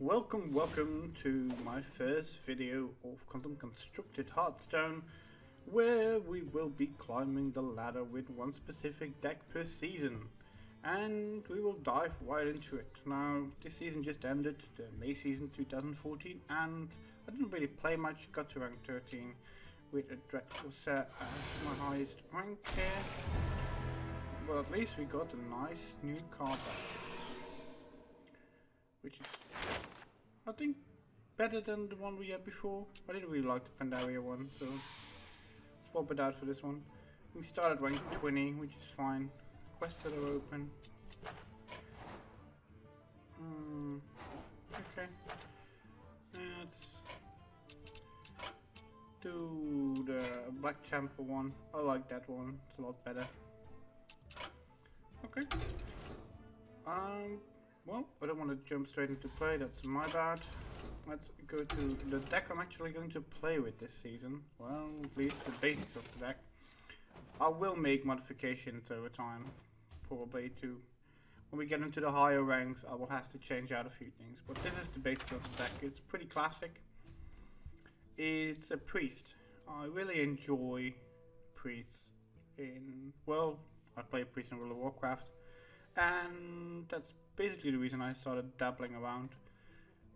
Welcome to my first video of Content Constructed Hearthstone, where we will be climbing the ladder with one specific deck per season, and we will dive right into it. Now, this season just ended, the May season 2014, and I didn't really play much, got to rank 13 with a dreadful set as my highest rank here, but at least we got a nice new card back, which is, I think, better than the one we had before. I didn't really like the Pandaria one, so swap it out for this one. We started rank 20, which is fine. Quests that are open. Okay. Let's do the Black Champer one. I like that one. It's a lot better. Okay. Well, I don't want to jump straight into play, that's my bad. Let's go to the deck I'm actually going to play with this season. Well, at least the basics of the deck. I will make modifications over time, probably to, when we get into the higher ranks, I will have to change out a few things. But this is the basis of the deck. It's pretty classic. It's a priest. I really enjoy priests in, well, I play priest in World of Warcraft. And that's basically the reason I started dabbling around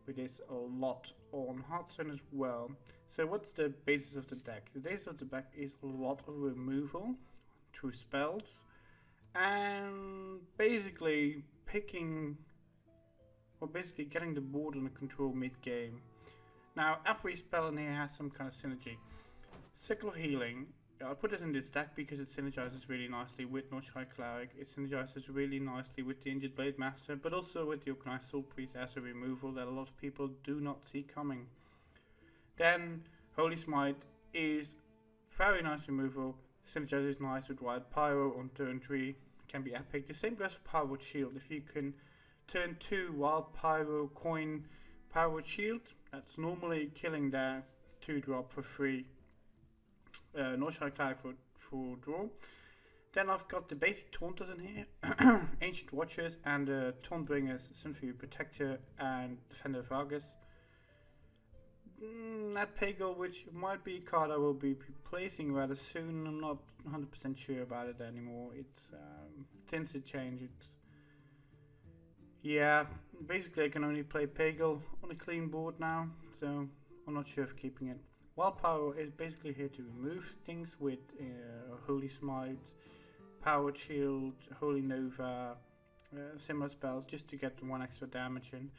with this a lot on Hearthstone as well. So what's the basis of the deck? The basis of the deck is a lot of removal through spells and basically picking, or basically getting the board under control mid-game. Now every spell in here has some kind of synergy. Circle of Healing, I put this in this deck because it synergizes really nicely with Noshai Cleric, it synergizes really nicely with the Injured Blade Master, but also with the Organized Soul Priest as a removal that a lot of people do not see coming. Then Holy Smite is very nice removal, synergizes nice with Wild Pyro on turn 3, can be epic. The same goes for Power Shield. If you can turn 2 Wild Pyro coin Power Shield, that's normally killing their 2-drop for free. Noshai Cleric for draw. Then I've got the basic Taunters in here, Ancient Watchers and Tauntbringers, Sunfury Protector and Defender of Argus. That Pagel, which might be a card I will be replacing rather soon. I'm not 100% sure about it anymore. It's since it changed. Yeah, basically I can only play Pagel on a clean board now, so I'm not sure of keeping it. Wild Power is basically here to remove things with Holy Smite, Powered Shield, Holy Nova, similar spells, just to get one extra damage in.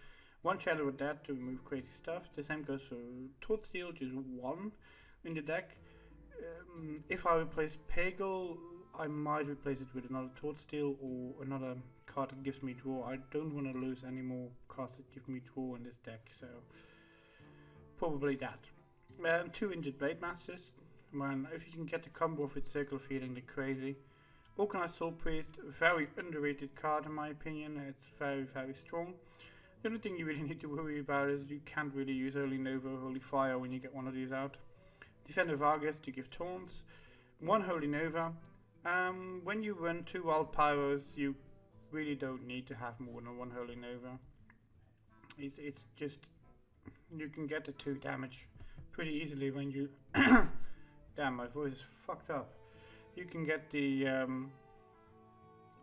One Shadow with that to remove crazy stuff. The same goes for Taunt Steel, just one in the deck. If I replace Pagel, I might replace it with another Taunt Steel or another card that gives me draw. I don't want to lose any more cards that give me draw in this deck, so probably that. 2 Injured Blade Masters. Man, if you can get the combo of its Circle of Healing, they're crazy. Organized Soul Priest, very underrated card in my opinion. It's very strong. The only thing you really need to worry about is you can't really use Holy Nova or Holy Fire when you get one of these out. Defender of Argus to give taunts. 1 Holy Nova. When you run 2 Wild Pyros, you really don't need to have more than 1 Holy Nova. It's just, you can get the 2 damage pretty easily when you damn, my voice is fucked up. You can get the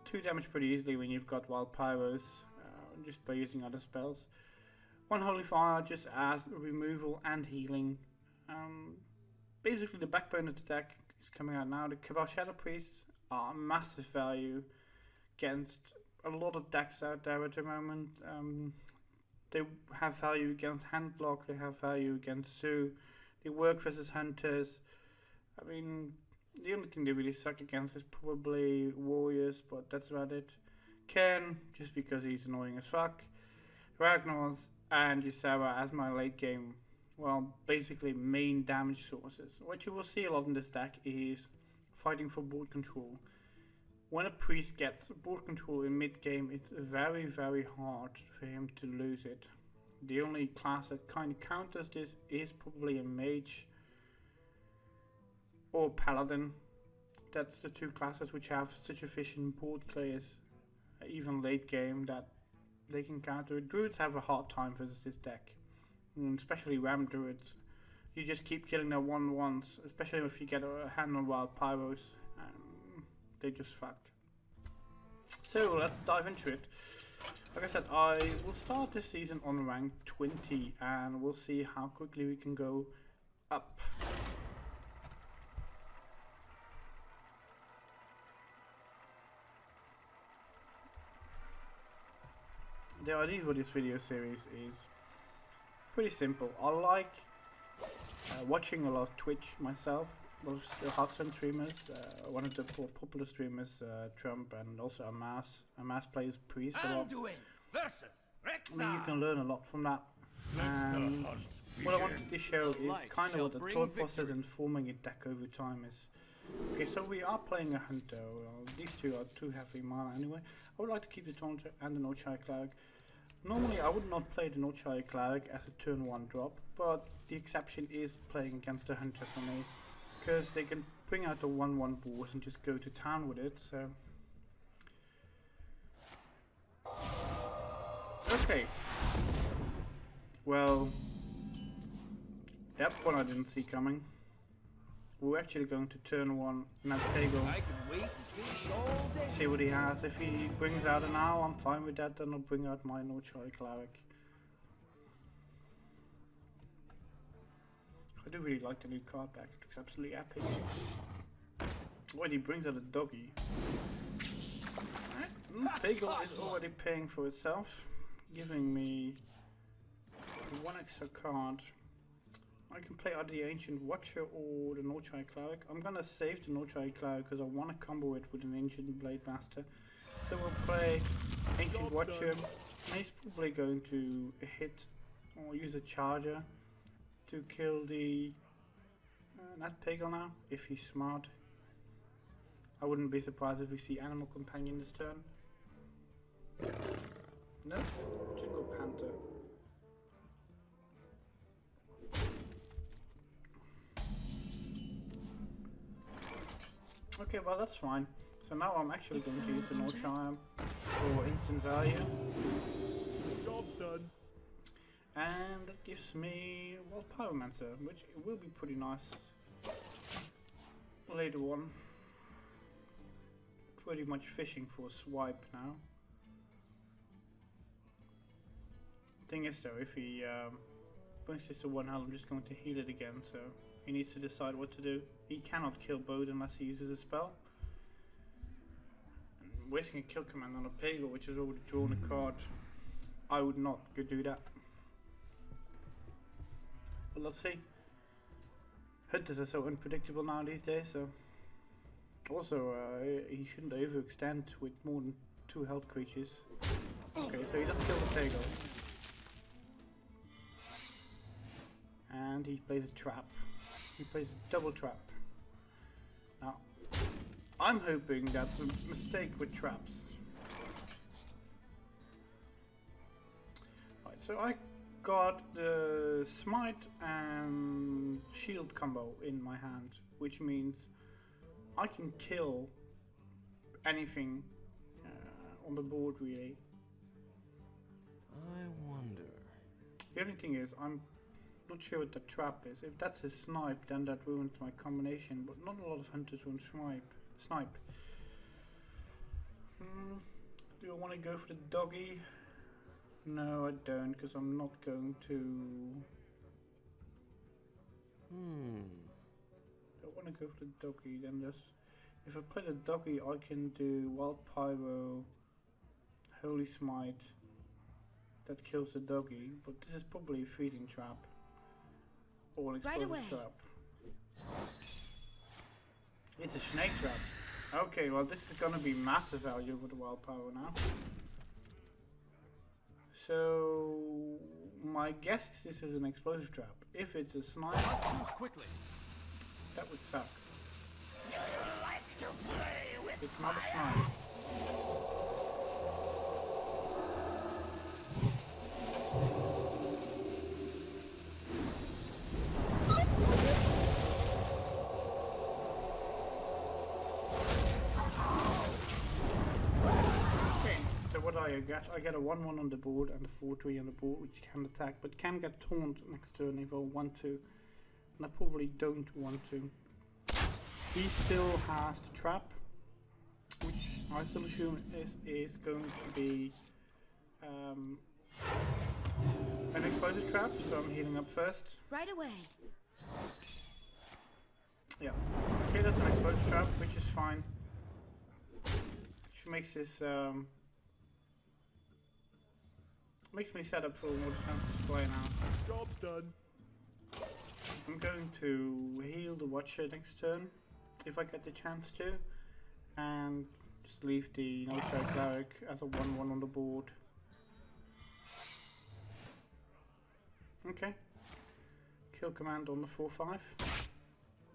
2 damage pretty easily when you've got Wild Pyros, just by using other spells. 1 Holy Fire just as removal and healing. Basically the backbone of the deck is coming out now. The Cabal Shadow Priests are massive value against a lot of decks out there at the moment. They have value against Handlock, they have value against Zoo, they work versus Hunters. I mean, the only thing they really suck against is probably Warriors, but that's about it. Ken, just because he's annoying as fuck. Ragnar's and Ysera as my late game, well, basically main damage sources. What you will see a lot in this deck is fighting for board control. When a priest gets board control in mid-game, it's very hard for him to lose it. The only class that kind of counters this is probably a mage or paladin. That's the 2 classes which have such efficient board players, even late game, that they can counter it. Druids have a hard time versus this deck, especially Ram Druids. You just keep killing their 1/1s, especially if you get a hand on Wild Pyros. They just fucked. So let's dive into it. Like I said, I will start this season on rank 20 and we'll see how quickly we can go up. The idea for this video series is pretty simple. I like watching a lot of Twitch myself, a lot of Hearthstone streamers. One of the more popular streamers, Trump, and also Amass plays Priest a lot. I mean, you can learn a lot from that. And what I wanted to show is kind of what the thought process in forming a deck over time is. Okay, so we are playing a Hunter. These two are too heavy mana anyway. I would like to keep the Taunter and the Nochai Cleric. Normally I would not play the Nochai Cleric as a turn 1 drop, but the exception is playing against the Hunter for me, because they can bring out the 1/1 board and just go to town with it. So okay, well, that one I didn't see coming. We're actually going to turn 1 Nat Pagal. See what he has. If he brings out an owl, I'm fine with that. Then I'll bring out my Nochai Cleric. I do really like the new card pack. It looks absolutely epic. When he brings out a doggy. Pagal is already paying for itself, giving me 1 extra card. I can play either the Ancient Watcher or the Nochai Cleric. I'm gonna save the Nochai Cleric because I want to combo it with an Ancient Blade Master. So we'll play Ancient Watcher. And he's probably going to hit or use a Charger to kill the Nat Pagal now, if he's smart. I wouldn't be surprised if we see Animal Companion this turn. No, should go Panther. Okay, well that's fine. So now I'm actually going to use the Nochai for instant value. Job's done. And that gives me, well, Pyromancer, which will be pretty nice later on. Pretty much fishing for a swipe now. Thing is though, if he brings this to 1 health, I'm just going to heal it again, so he needs to decide what to do. He cannot kill both unless he uses a spell. And wasting a kill command on a Pagal, which has already drawn a card, I would not go do that. But let's see. Hunters are so unpredictable now these days, so also he shouldn't overextend with more than 2 health creatures. Okay, so he does kill the Pagal. And he plays a trap. He plays a double trap. Now, I'm hoping that's a mistake with traps. Right, so I got the Smite and Shield combo in my hand, which means I can kill anything on the board really. I wonder. The only thing is, I'm not sure what the trap is. If that's a snipe, then that ruins my combination, but not a lot of hunters will snipe. Do I want to go for the doggy? No, I don't, because I'm not going to. I want to go for the doggy, then just if I play the doggy, I can do Wild Pyro, Holy Smite. That kills the doggy, but this is probably a freezing trap. Or an explosive trap. It's a snake trap. Okay, well this is gonna be massive value with the Wild Power now. So my guess is this is an explosive trap. If it's a snipe, that would suck. It's not a snipe. I get a 1/1 on the board and a 4/3 on the board, which can attack, but can get taunt next turn if I want to, and I probably don't want to. He still has the trap, which I still assume is going to be an explosive trap, so I'm healing up first. Right away. Yeah. Okay, that's an explosive trap, which is fine. Which makes this makes me set up for a more defensive play now. Job's done. I'm going to heal the Watcher next turn, if I get the chance to, and just leave the No-Show Cleric as a 1/1 on the board. Okay. Kill command on the 4/5.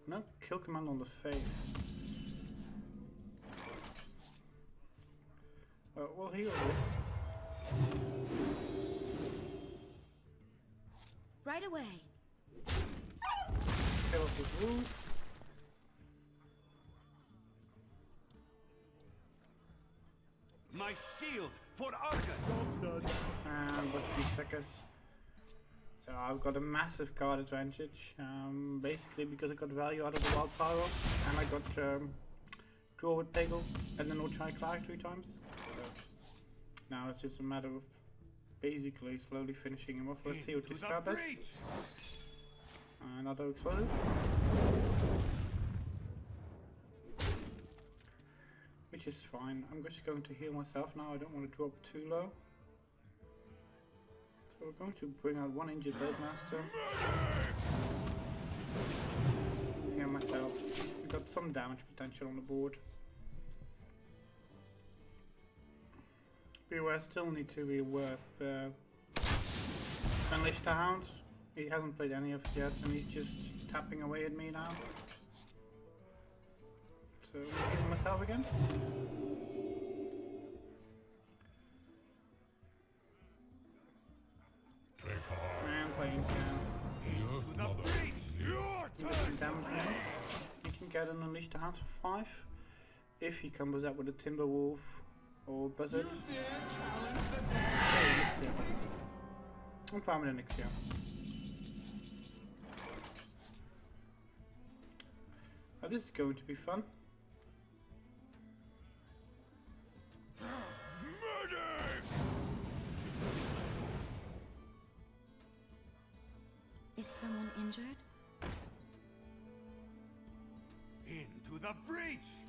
No, kill command on the face. Well, we'll heal this. Right away. Kill off his wolf. My shield for Argon. Job's done. And what's the seconds? So I've got a massive card advantage, basically because I got value out of the wild power, and I got draw with Peggle, and then try Clark 3 times. So now it's just a matter of basically slowly finishing him off. Let's see what this card does. Another explosive. Which is fine. I'm just going to heal myself now. I don't want to drop too low. So we're going to bring out one injured Roadmaster. Heal myself. We've got some damage potential on the board. Beware, still need to be aware of Unleash the Hound. He hasn't played any of it yet, and he's just tapping away at me now. So I'm healing myself again. And playing some damage on him. You can get an Unleash the Hound for 5 if he comes up with a Timberwolf or Buzzard. Hey, I'm fine with Elixir. Oh, this is going to be fun. Is someone injured? Into the breach.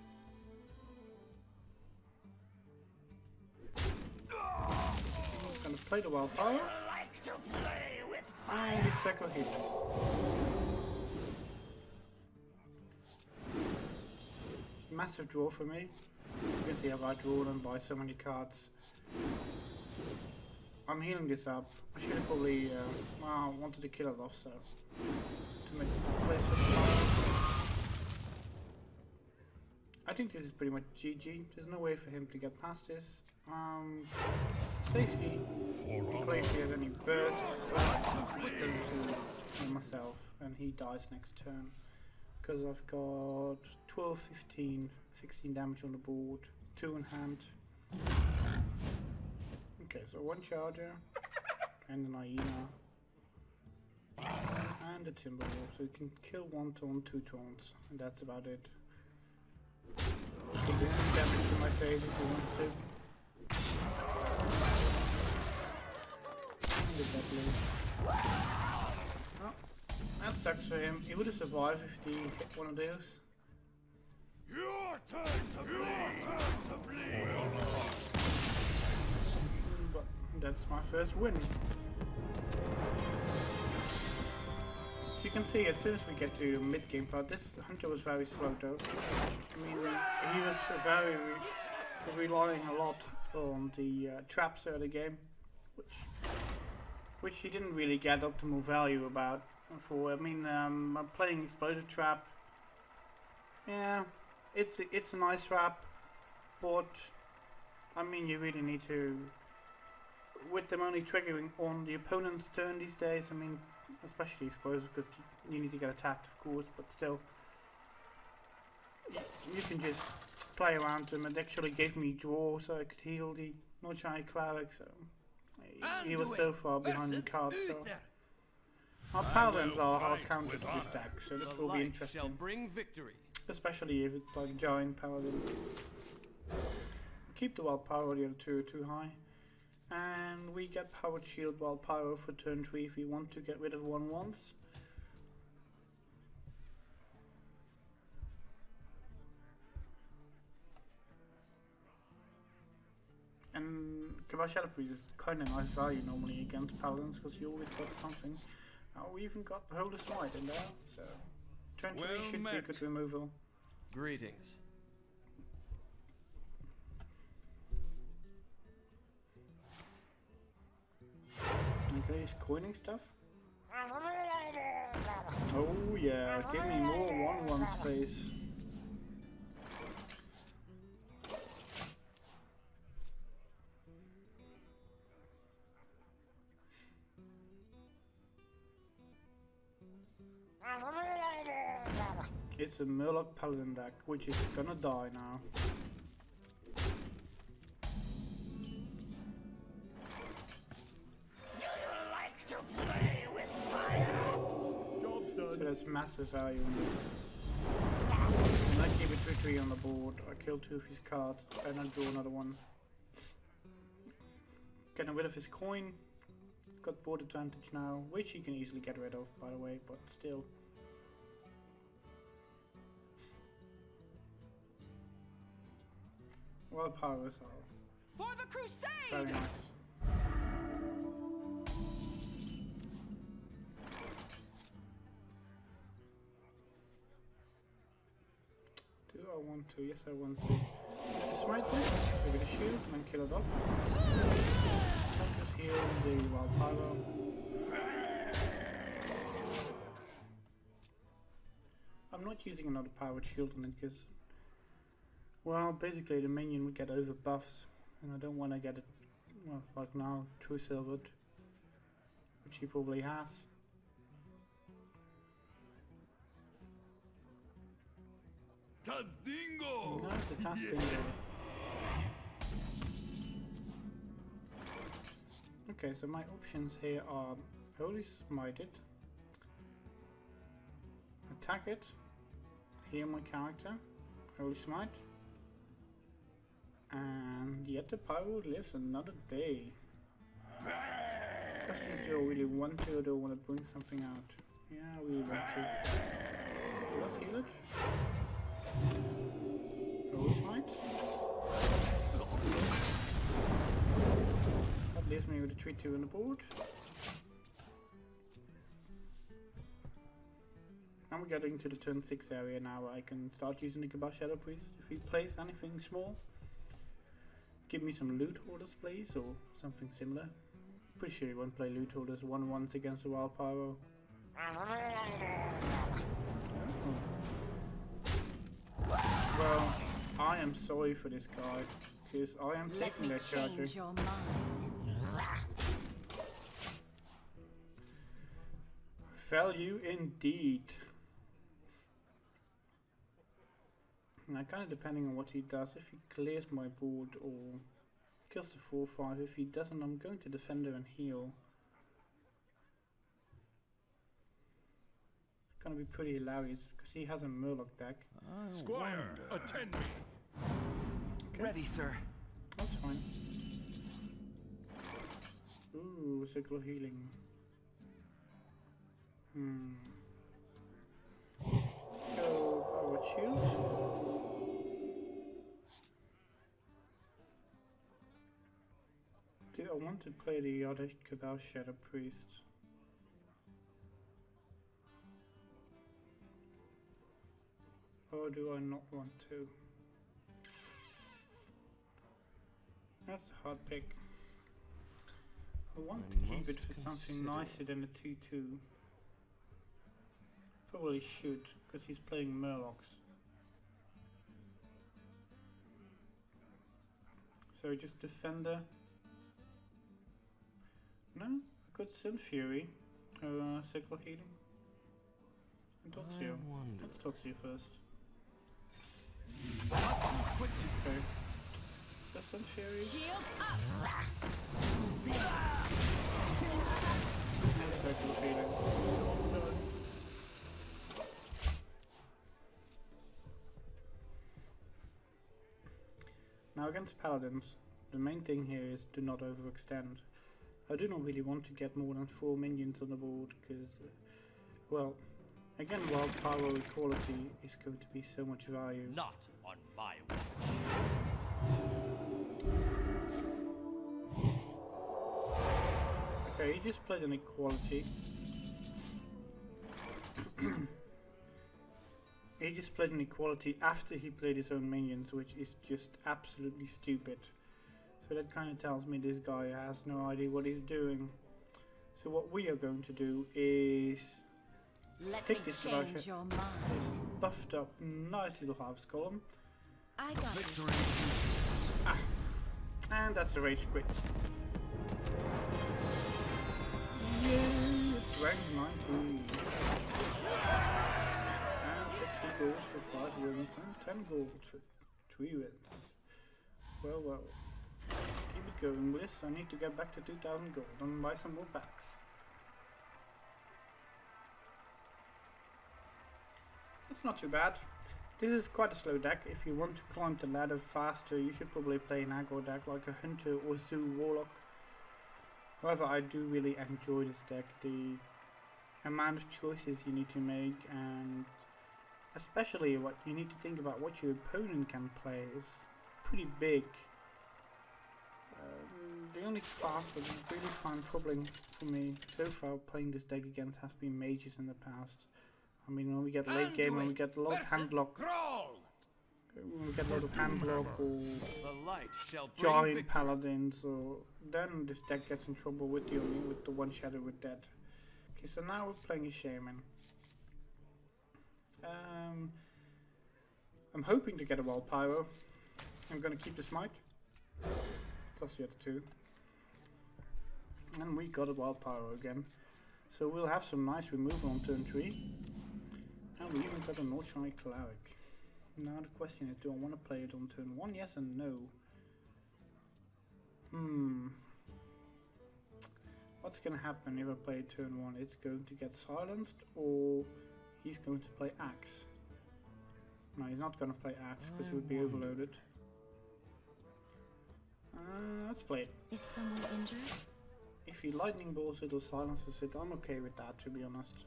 I'm gonna play the wild power. And the second hit. Massive draw for me. You can see how I draw them by so many cards. I'm healing this up. I should have probably well, wanted to kill it off, so to make a place for the power. I think this is pretty much GG. There's no way for him to get past this. Safety. In case he has any burst, so I'm just going to heal myself, and he dies next turn. Because I've got 12, 15, 16 damage on the board, 2 in hand. Okay, so 1 charger, and an hyena, and a Timberwolf. So you can kill 1 taunt, 2 taunts, and that's about it. You can do damage to my face if he wants to. And the deadly. Oh, that sucks for him. He would have survived if he hit one of those. Your turn to bleed. But that's my first win. You can see as soon as we get to mid-game part, this hunter was very slow though. I mean, he was very relying a lot on the traps early game, which he didn't really get optimal value about. For I mean, I'm playing explosive trap. Yeah, it's a nice trap, but I mean, you really need to, with them only triggering on the opponent's turn these days. I mean, especially explosive, because you need to get attacked, of course, but still, you can just play around them. It actually gave me draw, so I could heal the no shy cleric, so he was so far behind the cards. So our paladins are hard counter to this deck, so this will be interesting. Shall bring victory. Especially if it's like giant paladin. Keep the wild power, the other two are too high. And we get powered shield wild power for turn 3 if we want to get rid of 1/1s. And Cabal Shadow Priest is kind of nice value normally against paladins because you always got something. We even got Holy Smite in there, so turn 3 Well should be met. good removal. Greetings. Okay, he's coining stuff. Oh yeah, give me more 1/1 space. It's a Murloc Paladin deck, which is gonna die now. Job's So done. there's massive value in this. And I keep it 3/3 on the board, I kill 2 of his cards, and I draw another one. Getting rid of his coin. Got board advantage now, which he can easily get rid of, by the way, but still. Wild powers are For the crusade! very nice. Do I want to? Yes, I want to. Smite this, give it a shield, and then kill it off. Just heal the wild power. I'm not using another powered shield on it because, well, basically the minion would get over buffs, and I don't want to get it, well, like now, true silvered, which he probably has. Tazdingo! No, it's a tasking. Okay, so my options here are Holy Smite it, attack it, heal my character, Holy Smite, and yet the power lives another day. Questions, do I really want to, or do I want to bring something out? Yeah, I really want to. So let's heal it. Holy Smite. That leaves me with a 3/2 on the board. And we're getting to the turn 6 area now where I can start using the Cabal Shadow Priest. If he plays anything small, give me some loot holders please, or something similar. Pretty sure he won't play loot holders 1/1s against the wild power. Well, I am sorry for this guy, because I am Let taking me that charger. change your mind. Value indeed. Now, kind of depending on what he does, if he clears my board or kills the 4/5, if he doesn't, I'm going to Defender and heal. It's gonna be pretty hilarious, because he has a Murloc deck. Squire, attend me. Okay, Ready, sir. that's fine. Ooh, circle healing. Let's go powered shield. Do I want to play the other Cabal Shadow Priest? Or do I not want to? That's a hard pick. I want to keep it for something nicer than a 2/2. Probably should, because he's playing Murlocs. So just Defender. No, I got Sun Fury. Cycle Healing. And Dotsio. Let's Dotsio first. Okay. Just on serie. Shield up. That's a cool feeling. Now against paladins, the main thing here is do not overextend. I do not really want to get more than 4 minions on the board because, well, again, wild power equality is going to be so much value. Not on my watch. Okay, he just played an equality. He just played an equality after he played his own minions, which is just absolutely stupid. So that kind of tells me this guy has no idea what he's doing. So what we are going to do is Let take me this change device, your this mind. buffed up, nice little halves column, I got it. Victory. and that's a rage quit. Yay! It's rank 19. And 60 gold for 5 wins and 10 gold for 3 wins. Well, well. Keep it going with this. I need to get back to 2000 gold and buy some more packs. It's not too bad. This is quite a slow deck. If you want to climb the ladder faster, you should probably play an aggro deck like a Hunter or Zoo Warlock. However, I do really enjoy this deck. The amount of choices you need to make, and especially what you need to think about what your opponent can play, is pretty big. The only class that I really find troubling for me so far playing this deck against has been mages in the past. I mean, when we get late game and we get a lot of hand block, when we get a lot of hand block or The light shall bring giant victory. paladins, or then this deck gets in trouble with the one shadow with dead. Okay, so now we're playing a shaman. I'm hoping to get a wild pyro. I'm gonna keep the smite. Toss the other 2. And we got a wild pyro again. So we'll have some nice removal on turn 3. And we even got a Northside Cleric. Now the question is, do I want to play it on turn 1? Yes and no. What's going to happen if I play turn 1? It's going to get silenced, or he's going to play Axe. No, he's not going to play Axe because he would be overloaded. Let's play it. Is someone injured? If he lightning bolts it or silences it, I'm okay with that, to be honest.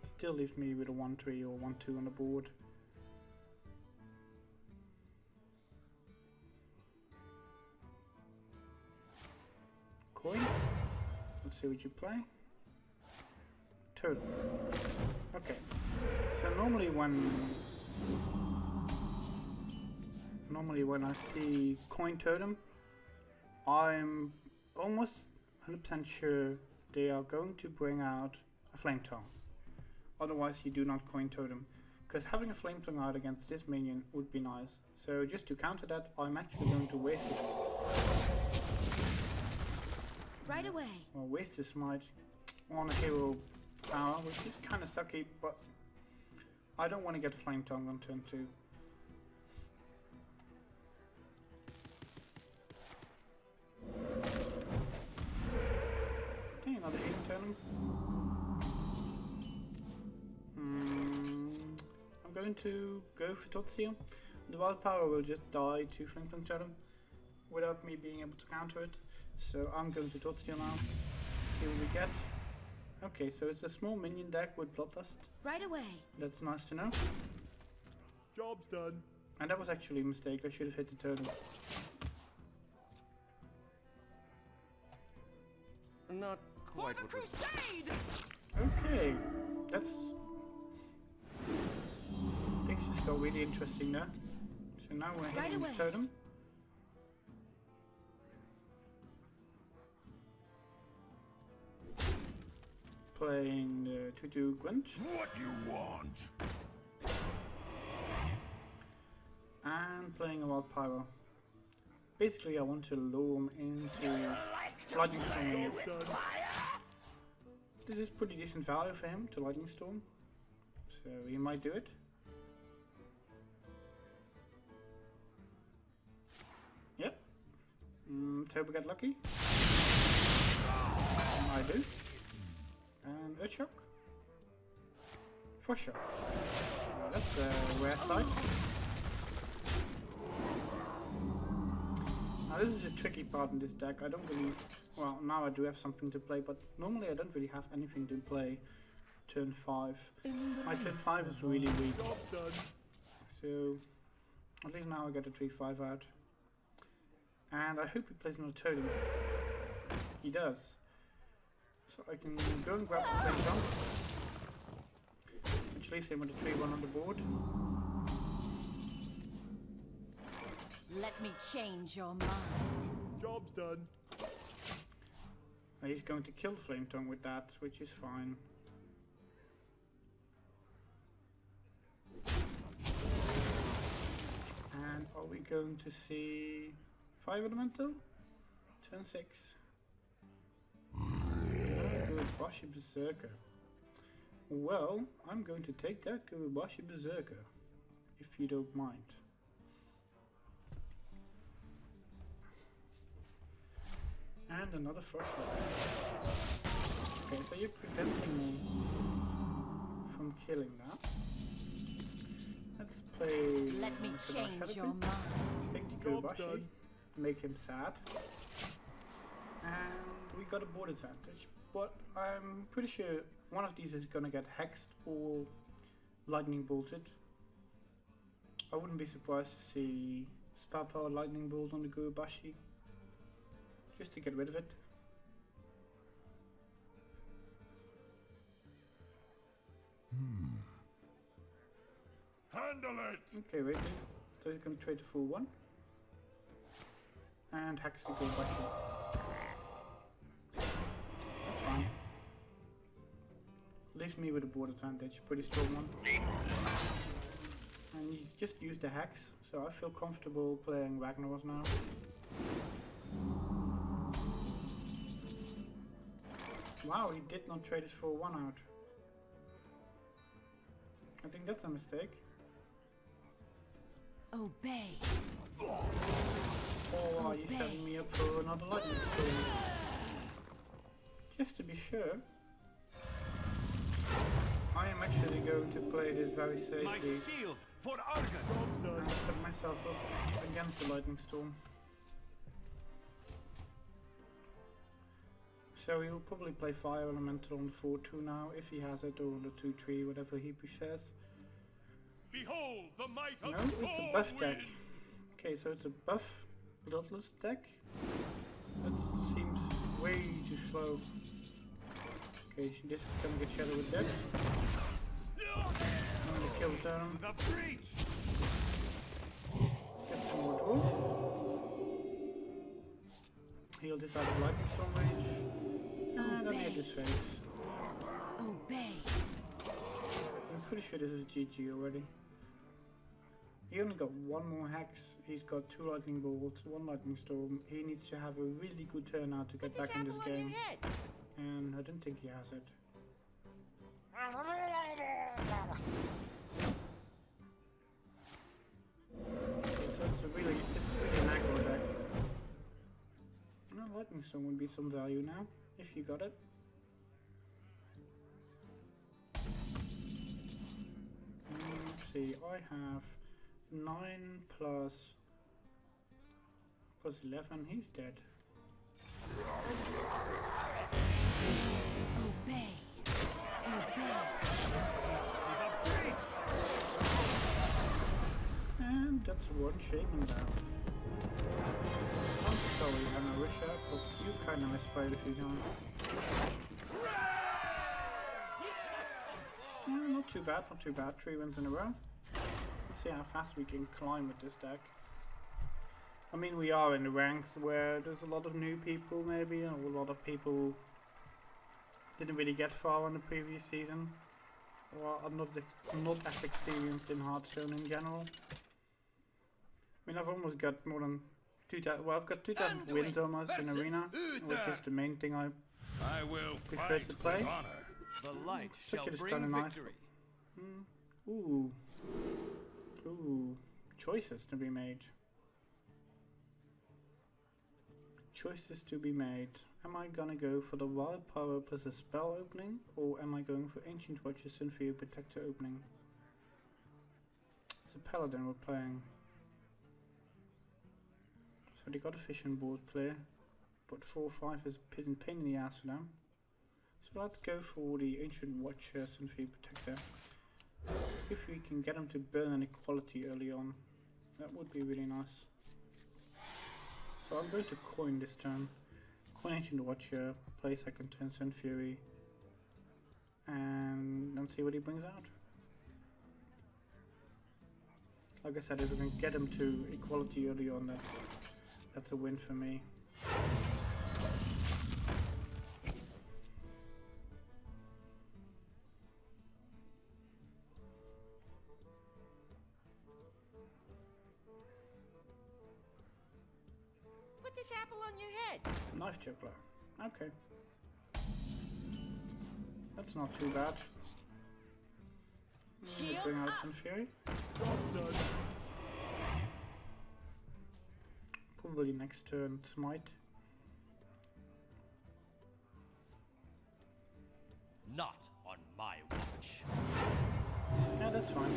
Still leaves me with a 1-3 or 1-2 on the board. Coin. Let's see what you play. Totem. Okay. So normally when I see coin totem, I'm almost 100% sure they are going to bring out a flame tongue. Otherwise you do not coin totem, because having a flame tongue out against this minion would be nice. So just to counter that, I'm actually going to waste this. Right away. Well, waste this smite on a hero power, which is kind of sucky, but I don't want to get flame tongue on turn 2. Okay, another healing totem. I'm going to go for Totsia. The wild power will just die to Flame Tongue Totem without me being able to counter it. So I'm going to Totsia now. See what we get. Okay, so it's a small minion deck with Bloodlust. Right away. That's nice to know. Job's done. And that was actually a mistake. I should have hit the totem. Not For quite the what was crusade! Okay, that's... Things just got really interesting there. So now we're Right hitting away. the totem. Playing the 2-2 Gwent. What you want? And playing a Wild Pyro. Basically I want to lure him into Lightning Storm. This is pretty decent value for him to Lightning Storm. So he might do it. Yeah, Let's hope we get lucky. I do. And Earthshock. For sure. That's a rare sight. Now this is a tricky part in this deck. I don't really... Well, now I do have something to play, but normally I don't really have anything to play turn 5. My turn 5 is really weak. So, at least now I get a 3-5 out. And I hope he plays another totem. He does. So I can go and grab the flame jump. Which leaves him with a 3-1 on the board. Let me change your mind. Job's done. Now he's going to kill Flame Tongue with that, which is fine. And are we going to see 5 elemental? Turn 6. Good, Bashi Berserker. Well, I'm going to take that Bashi Berserker, if you don't mind. And another frost shot. Okay, so you're preventing me from killing that. Let's play. Let me change your mind. Take the Gobashi, make him sad. And we got a board advantage, but I'm pretty sure one of these is gonna get hexed or lightning bolted. I wouldn't be surprised to see Spell Power Lightning Bolt on the Gobashi, just to get rid of it. Handle it! Okay, wait. So he's going to trade the full one. And hex the Gobashi. That's fine. Leaves me with a board advantage, pretty strong one. And he's just used the hex, so I feel comfortable playing Ragnaros now. Wow, he did not trade his full one out. I think that's a mistake. Obey. Or are you setting me up for another lightning storm? Just to be sure, I am actually going to play this very safely. My shield for Argon. And set myself up against the lightning storm. So he will probably play Fire Elemental on the 4-2 now, if he has it, or on the 2-3, whatever he prefers. Behold the might of No, it's a buff deck. Okay, so it's a buff bloodless deck. That seems way too slow. Okay, this is gonna get Shadow with death. I'm gonna kill the turn. The breach. Get some more dwarf. Heal this out of lightning storm range. And I hit his face. Obey. I'm pretty sure this is GG already. He only got one more hex. He's got 2 lightning bolts, 1 lightning storm. He needs to have a really good turnout to get back in this game. And I don't think he has it. Okay, so it's really an aggro deck. Well, lightning storm would be some value now, if you got it. Let's see, I have 9 plus 11, he's dead. Obey. Obey. And that's 1 shaman down. I'm sorry, Anna Risha, but you kinda misplayed a few times. Not too bad, not too bad. 3 wins in a row. Let's see how fast we can climb with this deck. I mean, we are in the ranks where there's a lot of new people maybe, and a lot of people didn't really get far in the previous season, or are not as experienced in Hearthstone in general. I mean, I've almost got more than 2,000, well, I've got 2,000 wins almost in Arena, which is the main thing I will prefer to play. with honor. The light shall Such is bring kinda nice. victory. Ooh. Ooh. Choices to be made. choices to be made. Am I gonna go for the wild power plus a spell opening, or am I going for Ancient Watcher Synthia Protector opening? It's a paladin we're playing. So they got a fishing board clear, but 4/5 is a pain in the ass for them. So let's go for the Ancient Watcher Synthia Protector. If we can get them to burn an equality early on, that would be really nice. So I'm going to coin this turn. Coin Ancient Watcher, play second turn Sun Fury, and then see what he brings out. Like I said, if we can get him to equality early on, that's a win for me. Put this apple on your head. Knife juggler. Okay. That's not too bad. Shields Bring out up. some fury. Probably next turn smite. Not on my watch. Yeah, that's fine.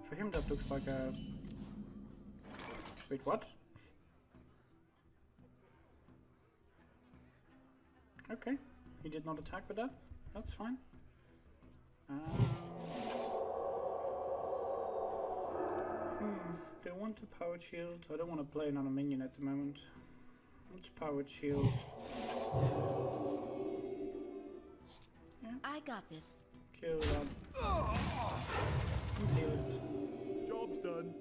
For him that looks like a... Wait, what? Okay, he did not attack with that. That's fine. Do I want to powered shield? I don't want to play another minion at the moment. Let's powered shield. Yeah, I got this. kill that. Heal it. Job's done.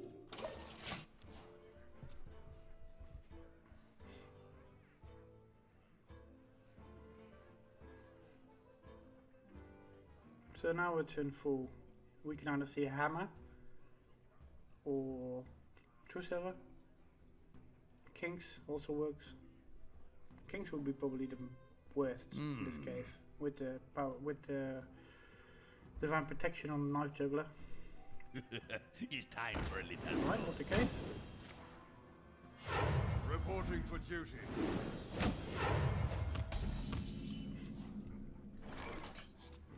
So now we're turn 4. We can either see a hammer or true silver. Kings also works. Kings would be probably the worst in this case, with the power, with the divine protection on the knife juggler. It's time for a little. Right, not the case. Reporting for duty.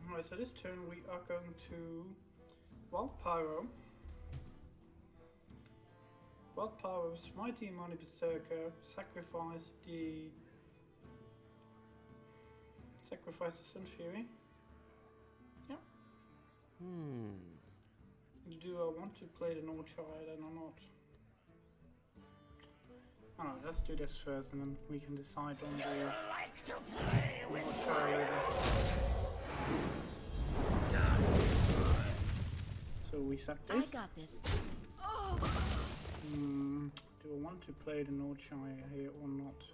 Alright, so this turn we are going to Wild Pyro. Wild Pyro, Mighty Money Berserker, sacrifice the Sun Fury. Yeah. Do I want to play the North Child or not? Alright, let's do this first and then we can decide on the North Child later. So we sack this. I got this. Do I want to play the Nordshire here or not?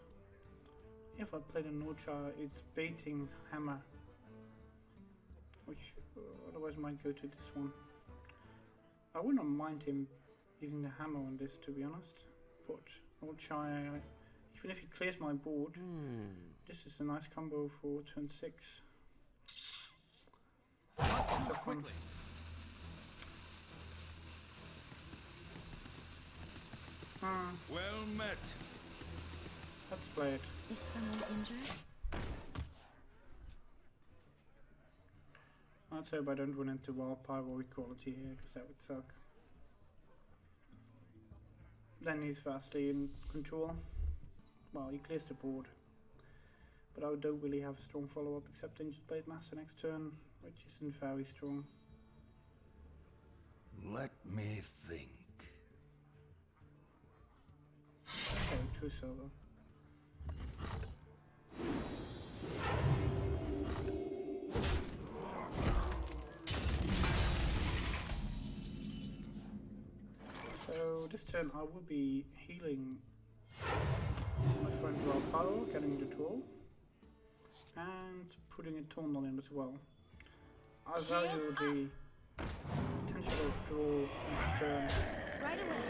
If I play the Nordshire, it's baiting hammer, which otherwise might go to this one. I wouldn't mind him using the hammer on this, to be honest. But Nordshire, even if he clears my board, this is a nice combo for turn 6. Move quickly. Well met. Let's play it. Is someone injured? I'd hope I don't run into wild pyro equality here, because that would suck. Then he's vastly in control. Well, he clears the board. But I don't really have a strong follow-up except Injured Blade Master next turn, which isn't very strong. Let me think. Okay, true silver. So this turn I will be healing my friend Wild Pyro, getting the tool, and putting a taunt on him as well. I value the potential draw next turn Right away.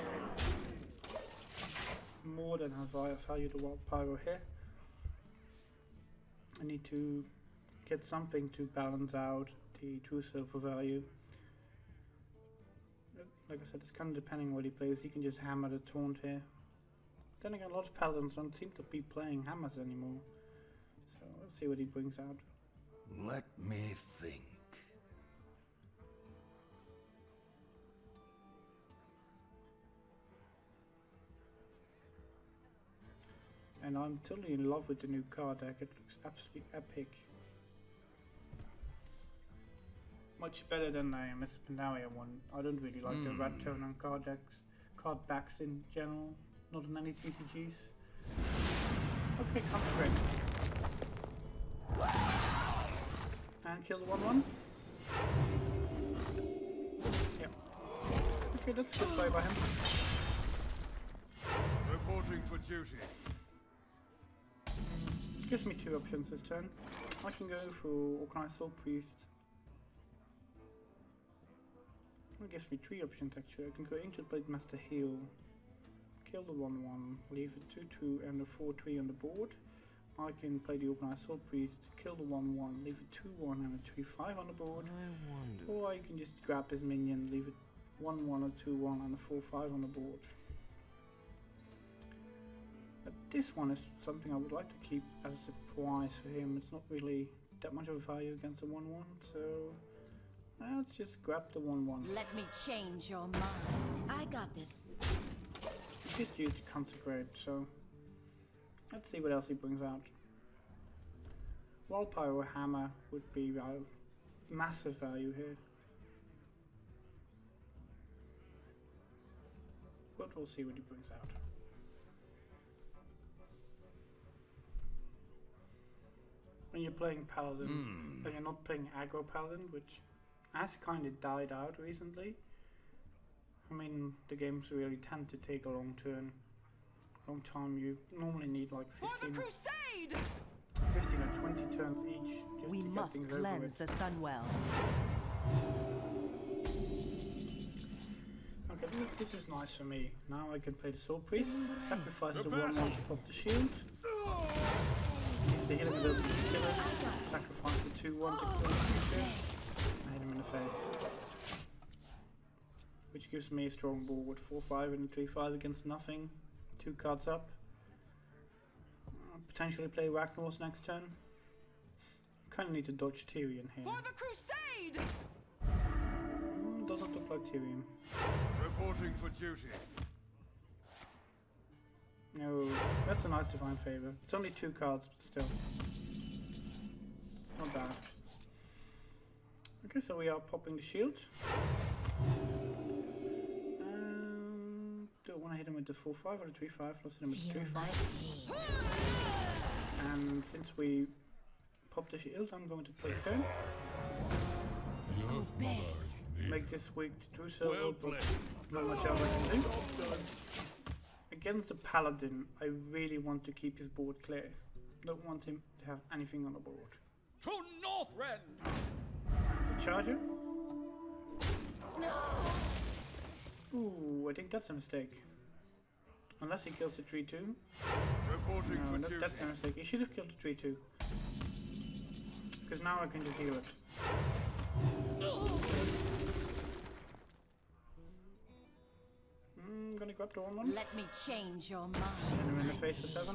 more than I value the Wild Pyro here. I need to get something to balance out the true silver value. Like I said, it's kind of depending on what he plays. He can just hammer the taunt here. Then again, a lot of paladins don't seem to be playing hammers anymore. So let's see what he brings out. Let me think. And I'm totally in love with the new card deck. It looks absolutely epic. Much better than the Misplays one. I don't really like the red tone on card decks, card backs in general. Not in any TCGs. Okay, Consecrate. And kill the 1/1. Yep. Okay, that's a good play by him. Reporting for duty. Gives me two options this turn. I can go for Organized Soul Priest. It gives me three options actually. I can go Ancient Blade Master Heal, kill the 1/1, leave a 2/2 and a 4/3 on the board. I can play the Organized Soul Priest, kill the 1/1, leave a 2/1 and a 3/5 on the board. Or I can just grab his minion, leave it 1/1 or 2/1 and a 4/5 on the board. But this one is something I would like to keep as a surprise for him. It's not really that much of a value against the 1/1, so let's just grab the 1/1. Let me change your mind. I got this. He just used to Consecrate, so let's see what else he brings out. Wildpower Hammer would be massive value here. But we'll see what he brings out. When you're playing Paladin, but you're not playing Aggro Paladin, which has kind of died out recently. I mean, the games really tend to take a long time. You normally need like 15 or 20 turns each just We to get must things over cleanse with. the Sunwell. Okay, this is nice for me. Now I can play the Soul Priest, sacrifice the 1/1 to pop the shield. Use the healing ability to kill him, sacrifice the 2/1 to kill the creature, and hit him in the face. Which gives me a strong board with 4/5 and a 3/5 against nothing. 2 cards up. Potentially play Ragnar's next turn. Kinda need to dodge Tyrion here. For the crusade! Doesn't look like Tyrion. Reporting for duty. No, that's a nice Divine Favor. It's only 2 cards, but still. It's not bad. Okay, so we are popping the shield. Do I want to hit him with the 4/5 or the 3/5? Let's hit him with the Feel 3/5. my pain. And since we popped the shield, I'm going to play turn. Obey. Make this weak to do so, Well but played. not much else I can do. Against the Paladin, I really want to keep his board clear. Don't want him to have anything on the board. To Northrend! The Charger? No. Ooh, I think that's a mistake. Unless he kills the 3/2. Reporting No, for that's duty. a mistake. He should have killed the 3/2. Because now I can just heal it. I'm gonna grab the 1/1. Let me change your mind. Hit him in the face for 7.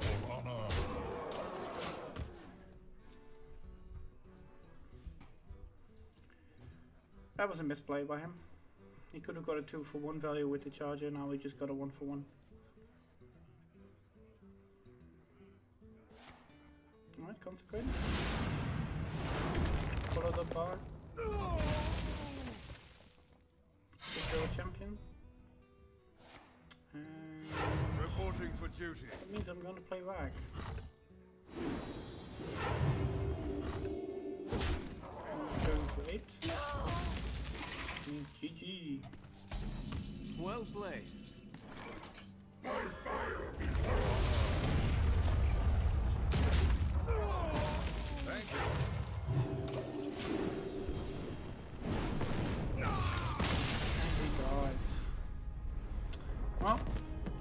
That was a misplay by him. He could have got a 2-for-1 value with the Charger, now he just got a 1-for-1. Alright, Consecrate. Follow the bar. Still a champion. And Reporting for duty. that means I'm going to play Rag. Going for 8. Means GG. Well played. Thank you. And he dies. Well,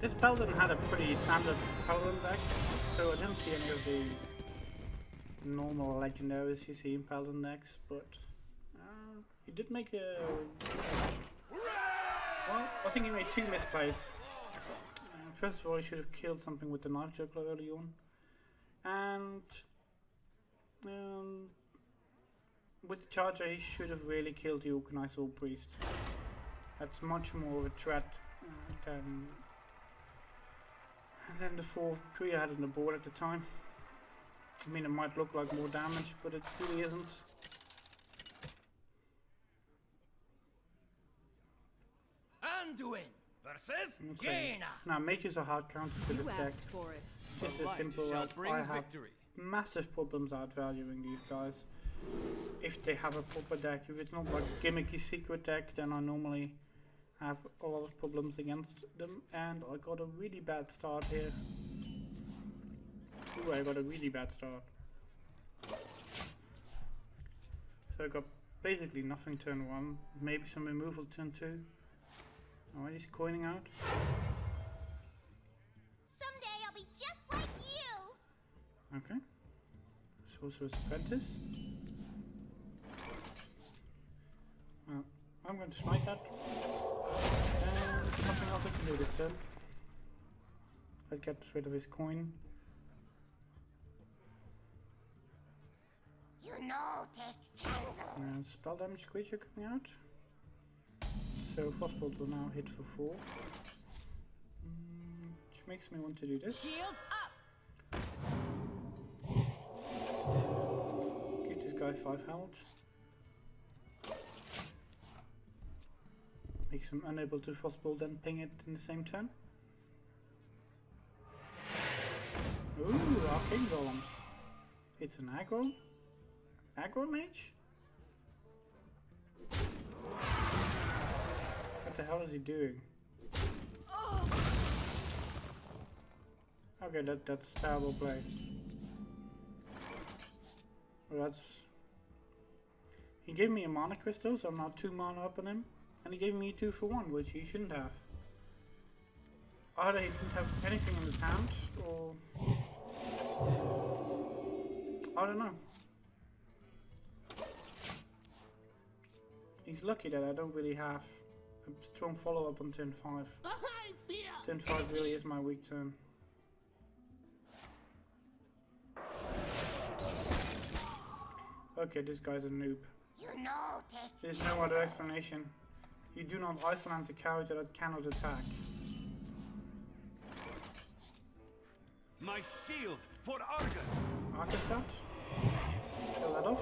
this Paladin had a pretty standard Paladin deck, so I didn't see any of the normal legendaries you see in Paladin decks, but he did make a... Well, I think he made 2 misplays. first of all, I should have killed something with the knife juggler early on. And with the charger, he should have really killed the Organized Old Priest. That's much more of a threat than the 4-3 I had on the board at the time. I mean, it might look like more damage, but it really isn't. Anduin versus Okay. Jaina. Now, mages are hard counters to this You deck. asked for it. Just The as light simple shall as bring I have victory. massive problems outvaluing these guys. If they have a proper deck, if it's not like a gimmicky secret deck, then I normally have a lot of problems against them. And I got a really bad start here. Ooh, I got a really bad start. So I got basically nothing turn 1, maybe some removal turn 2. Alright, he's coining out. Someday I'll be just like you. Okay. Sorcerer's Apprentice. Well, I'm going to smite that. And there's nothing else I can do this turn. I'll get rid of his coin. You know, take candle. And spell damage creature coming out. So Frostbolt will now hit for 4. Which makes me want to do this. Shields up. Give this guy 5 health. Makes him unable to Frostbolt and ping it in the same turn. Ooh, Arcane Golems. It's an aggro? Aggro mage? What the hell is he doing? Okay, that's terrible play. Well, that's... He gave me a mana crystal, so I'm now 2 mana up on him. And he gave me 2 for 1, which he shouldn't have. Either he didn't have anything in his hand, or... I don't know. He's lucky that I don't really have a strong follow-up on turn 5. Turn 5 really is my weak turn. Okay, this guy's a noob. You know, take There's no other explanation. You do not Iceland's a character that cannot attack. My shield for Argus. Archistat? Kill that off.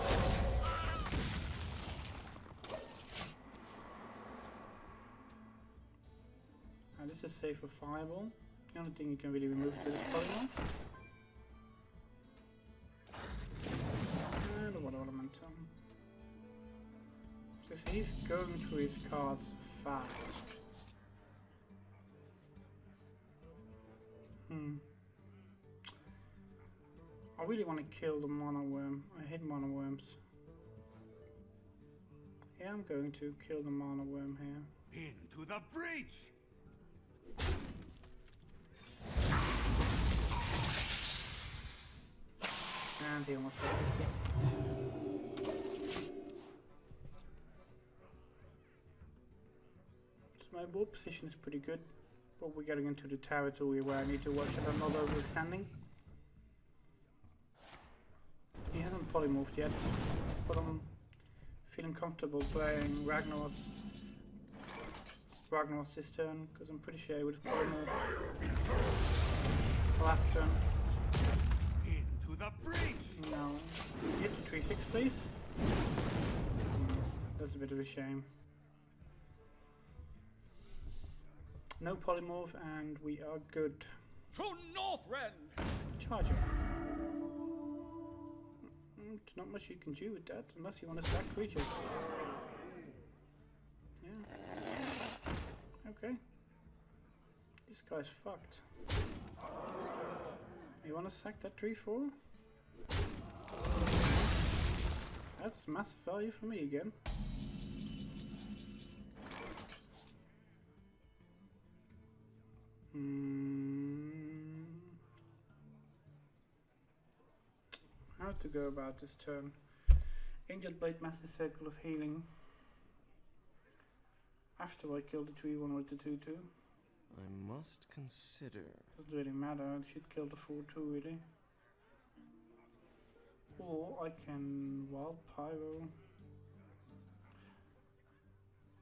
Now this is safe for Fireball. The only thing you can really remove is this polymorph. And a Water Elemental. So he's going through his cards fast. I really want to kill the Mana Worm. I hate Mana Worms. Yeah, I'm going to kill the Mana Worm here. Into the breach. And he almost saves it. So my board position is pretty good, but we're getting into the territory where I need to watch it. I'm not overextending. He hasn't polymorphed yet, but I'm feeling comfortable playing Ragnar's this turn, because I'm pretty sure I would have polymorphed last turn. Into the breach. No. Hit the 3-6 please. That's a bit of a shame. No polymorph and we are good. To Northrend. Charger. There's not much you can do with that unless you want to stack creatures. Yeah. Okay. This guy's fucked. You want to sack that 3-4? That's massive value for me again. How to go about this turn? Angel Blade, Massive Circle of Healing. After I kill the 3-1 with the 2-2. I must consider. Doesn't really matter, I should kill the 4-2 really. Or I can wild pyro.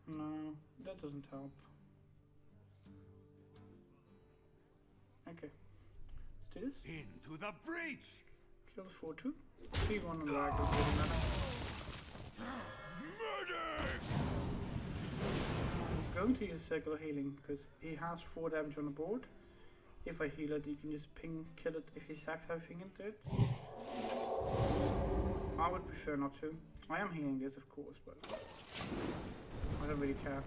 No, that doesn't help. Okay, let's do this. Into the breach! Kill the 4-2. 3-1 on the rag doesn't really matter. I'm going to use circular healing because he has 4 damage on the board. If I heal it, he can just kill it if he sacks everything into it. I would prefer not to. I am healing this, of course, but I don't really care.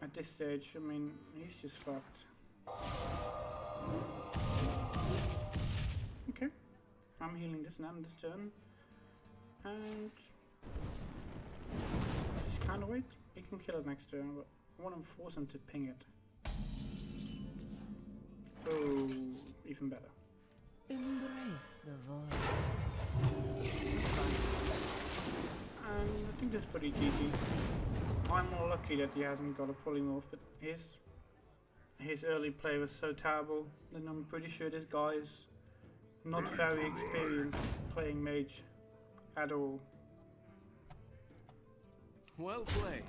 At this stage, I mean, he's just fucked. Okay, I'm healing this now this turn, and just kind of wait. He can kill it next turn, but I want to force him to ping it. Oh, even better. Embrace the void. And I think that's pretty GG. I'm more lucky that he hasn't got a polymorph, but his early play was so terrible, and I'm pretty sure this guy's not very experienced playing mage at all. Well played.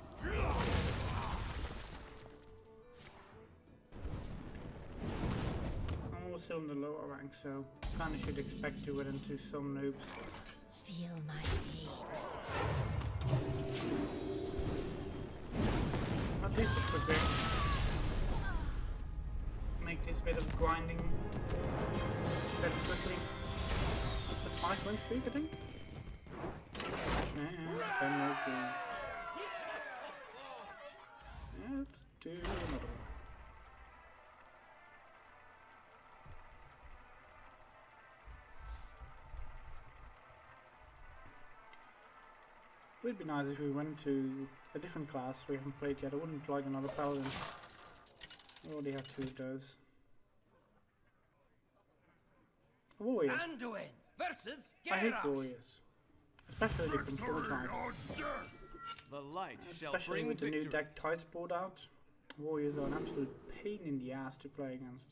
I'm also in the lower rank, so kinda should expect to run into some noobs. Feel my pain. At least it's for game. Make this bit of grinding very quickly. It's a 5-win streak, I think. And 10 more games. Let's do another one. It would be nice if we went to a different class we haven't played yet. I wouldn't like another paladin. I already have 2 of those. Warrior. Anduin versus I hate Geralt! warriors. Especially the control types. The light shall Especially bring with the victory. new deck types board out. Warriors are an absolute pain in the ass to play against.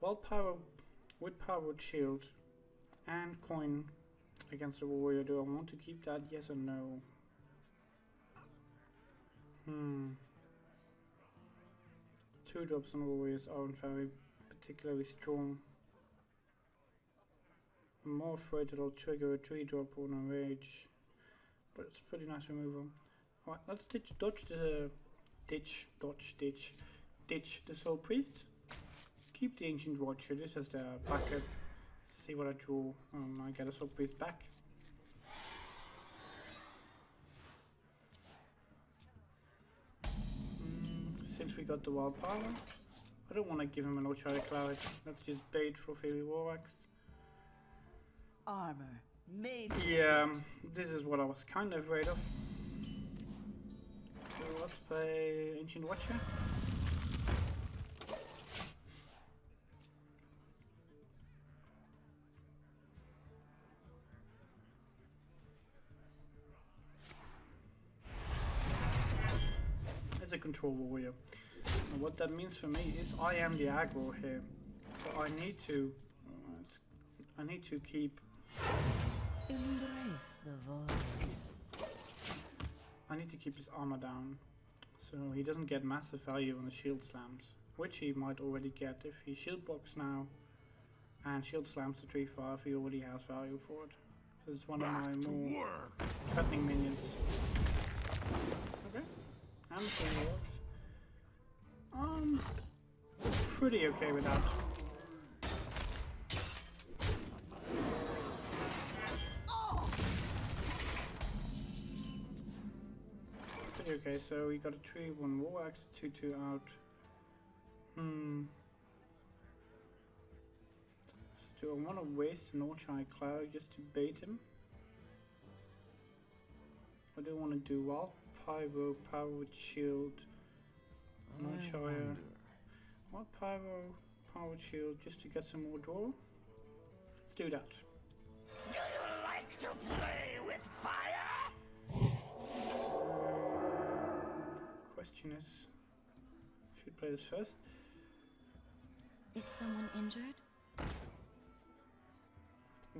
Well, power with powered shield and coin against the warrior. Do I want to keep that? Yes or no? 2 drops on warriors aren't very particularly strong. I'm more afraid that I'll trigger a 3-drop on a rage, but it's pretty nice removal. Alright, let's dodge the Soul Priest. Keep the Ancient Watcher, this as the backup. See what I draw, I get a Soul Priest back. Since we got the Wild Power, I don't want to give him an Ultra Cloud. Let's just bait for Fairy Warwax. Armor made. Yeah, this is what I was kind of afraid of. So let's play Ancient Watcher. As a control warrior. And what that means for me is I am the aggro here. So I need to keep Embrace the void. I need to keep his armor down, so he doesn't get massive value on the shield slams, which he might already get if he shield blocks now and shield slams the 3/5. He already has value for it. So it's one of my more threatening minions. Okay, and the thing works. Pretty okay with that. Okay, so we got a 3-1 Warwax, 2-2 out. Do I want to waste an Ultra Cloud just to bait him? Or do I want to do Wild Pyro, Power with Shield, Ultra? Wild Pyro, powered shield just to get some more draw. Let's do that. Do you like to play with fire? Question is, should we play this first? Is someone injured?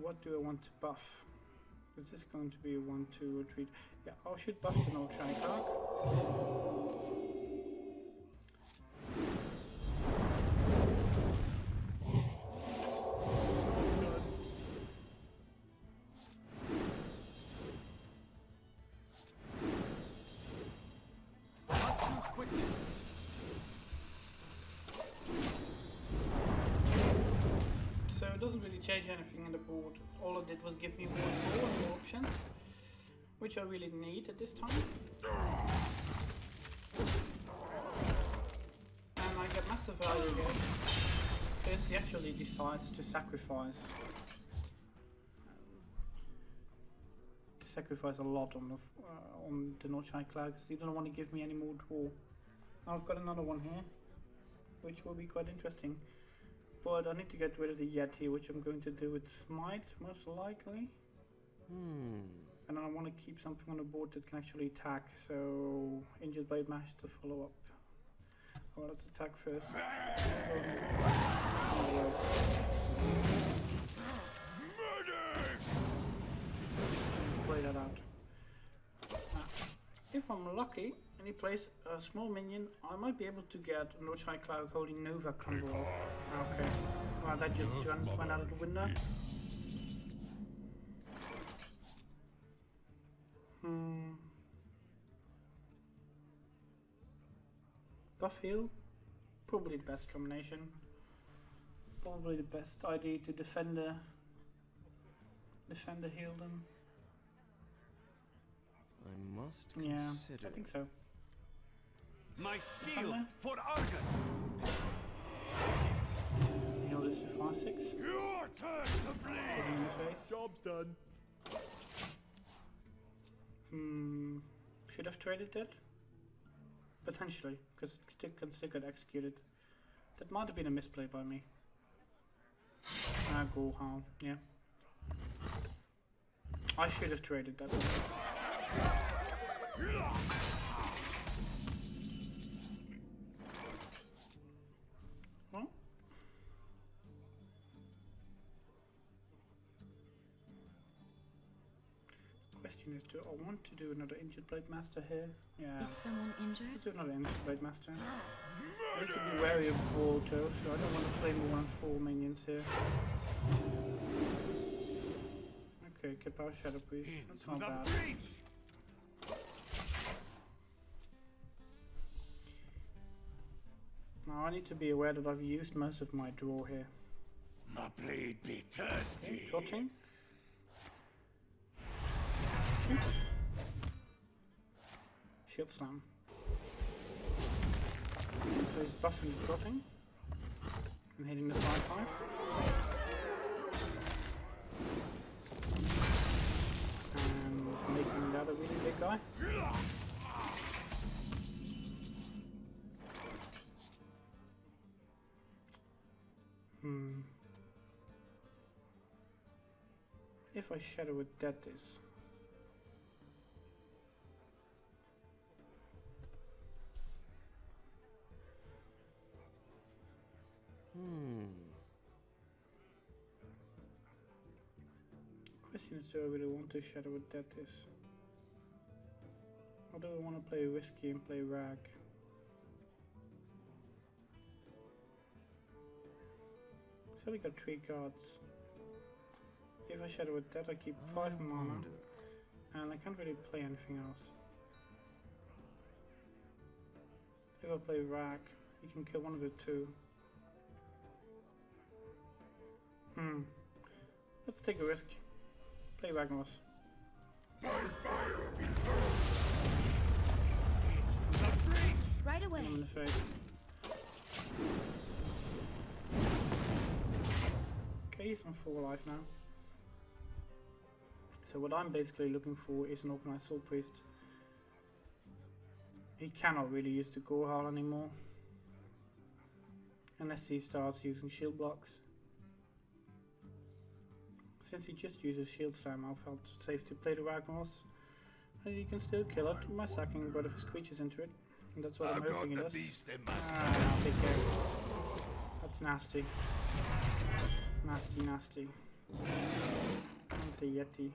What do I want to buff? Is this going to be a 1, 2, or 3? Yeah, I should buff the no shiny card. Not too quickly. So it doesn't really change anything on the board. All it did was give me more draw and more options, which I really need at this time. And I get massive value here, because he actually decides to sacrifice. A lot on the North Shine Cloud, because he doesn't want to give me any more draw. Now I've got another one here, which will be quite interesting. But I need to get rid of the Yeti, which I'm going to do with Smite, most likely. And I want to keep something on the board that can actually attack, so Injured Blade Mash to follow up. Well, let's attack first. Play that out. Now, if I'm lucky and he plays a small minion, I might be able to get a North Shine Cloud holding Nova combo off. Okay. Well, that just went out of the window. Buff heal, probably the best combination. Probably the best idea to defender heal them. I must Yeah, consider. I think so. My shield for Argon. Heal this to 5-6. Your turn to Put bleed. him in the face. Job's done. Should have traded that? Potentially, because it can still get executed. That might have been a misplay by me. Go how, yeah. I should have traded that. Well. Question is, do I want to do another Injured Blade Master here? Yeah. Is someone injured? Let's do another Injured Blade Master. I need to be wary of Walto, so I don't want to play more than 4 minions here. Okay, keep our Shadow Priest. That's not Into the bad. breach. Now I need to be aware that I've used most of my draw here. My blade be thirsty. Okay, trotting. Shield Slam. So he's buffing the trotting and hitting the 5-5. And making that a really big guy. If I shadow with that is. Question is, do I really want to shadow with that is? Or do I want to play risky and play rag? So we got 3 cards. If I shadow with that, I keep 5 mana, and I can't really play anything else. If I play rag, you can kill one of the 2. Let's take a risk. Play Ragnaros. Right away. In the face. Okay, he's on 4 life now. So what I'm basically looking for is an organized Soul Priest. He cannot really use the Gorehal anymore. unless he starts using shield blocks. Since he just uses shield slam, I felt it safe to play the Ragnaros. And you can still kill it by sacking one of his creatures into it. And that's what I'm hoping it does. Ah, take care. That's nasty. Nasty, nasty. And the Yeti.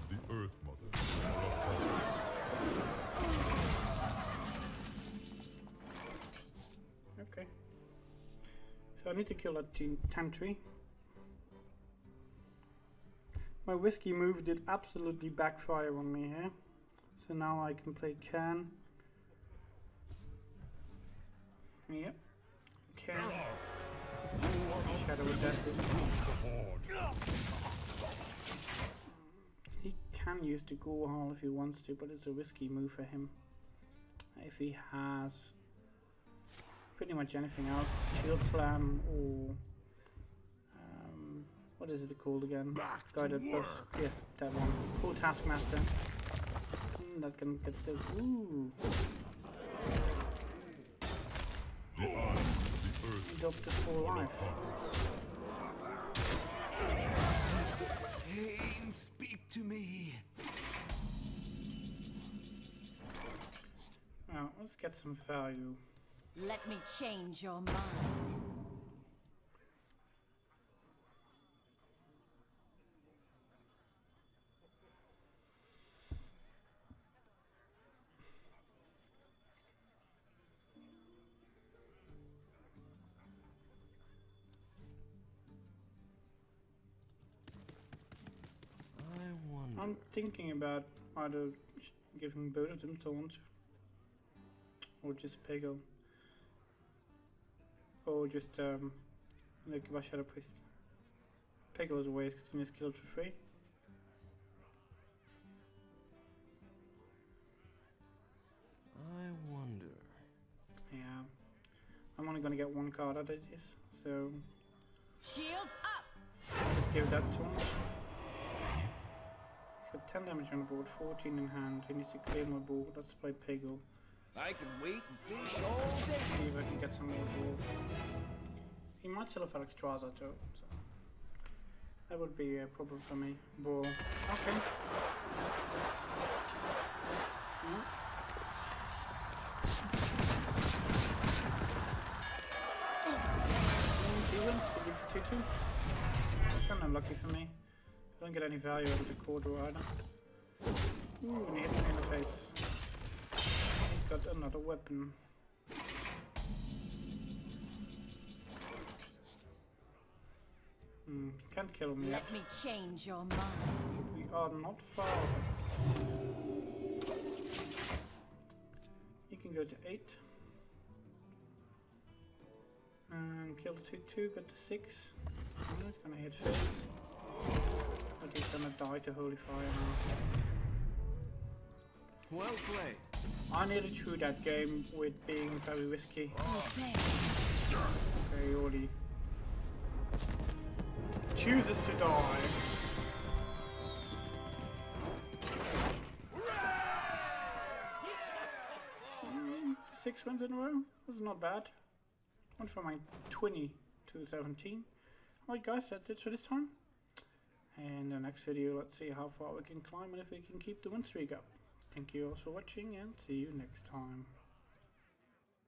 The Earth Mother. Okay. So I need to kill that Tantry. My whiskey move did absolutely backfire on me here. So now I can play Can. Yep. Can. Shadow of Death is. He can use the Gore Hall if he wants to, but it's a risky move for him. If he has pretty much anything else, Shield Slam or what is it called again? Guided Bus. Yeah, that one. Cool Taskmaster. That can get still. Ooh. And up to 4 life. Pain, speak to me. Now, let's get some value. Let me change your mind. I'm thinking about either giving both of them taunt or just Peggle, or just like a Shadow Priest. Peggle is a waste because you can just kill it for free. I wonder. Yeah, I'm only gonna get 1 card out of this, so Shields up! just give that to him. He's got 10 damage on the board, 14 in hand. He needs to clear my board. Let's play Peggle. I can wait and fish all day. See if I can get some more board. He might still have Alexstrasza too, so that would be a problem for me. Ball. Okay. No. He wins. He gets 2-2. Kind of unlucky for me. I don't get any value out of the corridor either. Ooh, and he hit me in the face. He's got another weapon. Can't kill me yet. Let me change your mind. We are not far. You can go to 8. And kill the 2-2, got to 6. He's gonna hit face. But he's gonna die to Holy Fire now. Well played. I nearly threw that game with being very risky. Okay. Okay, Orly chooses to die. Mm, 6 wins in a row. That's not bad. Went from my 20 to 17. Alright guys, that's it for this time. In the next video, let's see how far we can climb and if we can keep the win streak up. Thank you all for watching and see you next time.